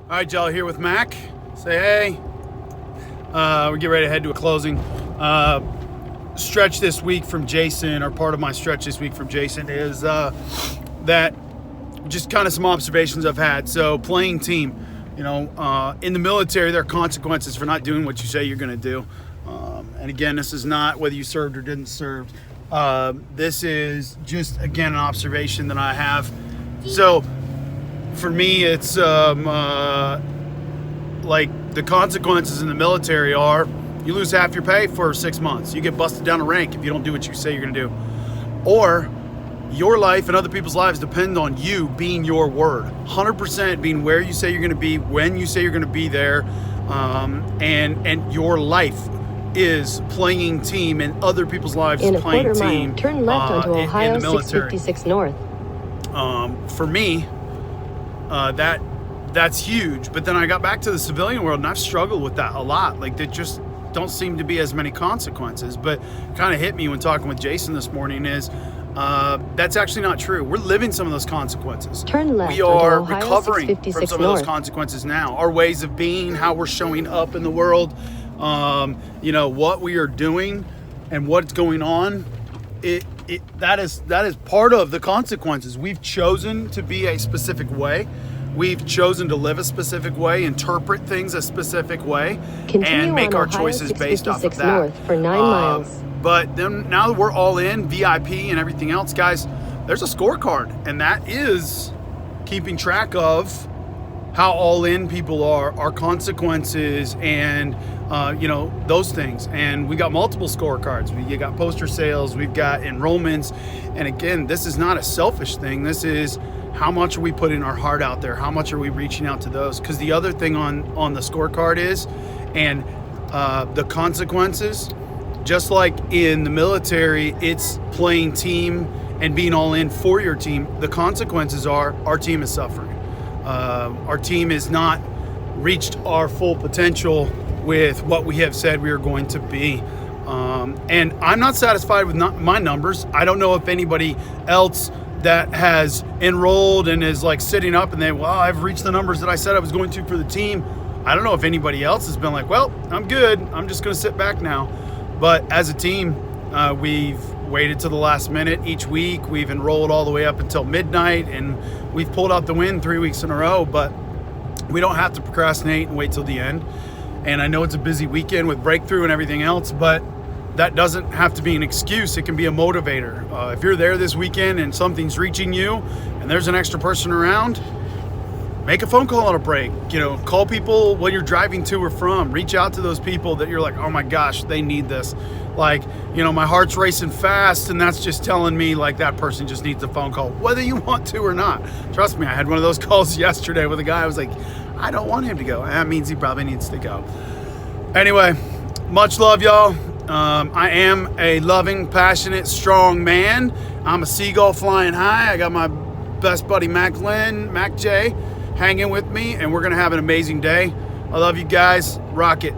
All right, y'all, here with Mac. Say hey. We get ready to head to a closing. Stretch this week from Jason, or part of my stretch this week from Jason, is that just kind of some observations I've had. So playing team, in the military, there are consequences for not doing what you say you're going to do. And again, this is not whether you served or didn't serve. This is just, again, an observation that I have. So for me, it's like the consequences in the military are you lose half your pay for 6 months. You get busted down a rank if you don't do what you say you're going to do. Or your life and other people's lives depend on you being your word. 100% being where you say you're going to be, when you say you're going to be there. And your life is playing team, and other people's lives is playing team. Mile, turn left onto Ohio 656 North. For me, that's huge. But then I got back to the civilian world, and I've struggled with that a lot. Like, there just don't seem to be as many consequences. But kind of hit me when talking with Jason this morning is that's actually not true. We're living some of those consequences. Turn left. We are onto Ohio recovering from 656 some of North. those consequences now. Our ways of being, how we're showing up in the world, what we are doing and what's going on. That is part of the consequences. We've chosen to be a specific way. We've chosen to live a specific way, interpret things a specific way, and make our choices based off of that. North for 9 miles. But then now that we're all in, VIP and everything else, guys, there's a scorecard, and that is keeping track of how all in people are, our consequences, and those things. And we got multiple scorecards. We got poster sales, we've got enrollments, and again, this is not a selfish thing. This is how much are we putting our heart out there? How much are we reaching out to those? Because the other thing on the scorecard is, and the consequences, just like in the military, it's playing team and being all in for your team. The consequences are our team is suffering. Our team has not reached our full potential with what we have said we are going to be. And I'm not satisfied with my numbers. I don't know if anybody else that has enrolled and is like sitting up and I've reached the numbers that I said I was going to for the team. I don't know if anybody else has been like, well, I'm good. I'm just going to sit back now. But as a team, we've waited to the last minute each week. We've enrolled all the way up until midnight, and we've pulled out the win 3 weeks in a row. But we don't have to procrastinate and wait till the end. And I know it's a busy weekend with breakthrough and everything else, but that doesn't have to be an excuse. It can be a motivator. If you're there this weekend and something's reaching you and there's an extra person around, make a phone call on a break. Call people when you're driving to or from. Reach out to those people that you're like, oh my gosh, they need this. Like, my heart's racing fast, and that's just telling me like that person just needs a phone call, whether you want to or not. Trust me, I had one of those calls yesterday with a guy. I was like, I don't want him to go. That means he probably needs to go. Anyway, much love, y'all. I am a loving, passionate, strong man. I'm a seagull flying high. I got my best buddy Mac J, hanging with me, and we're going to have an amazing day. I love you guys. Rock it.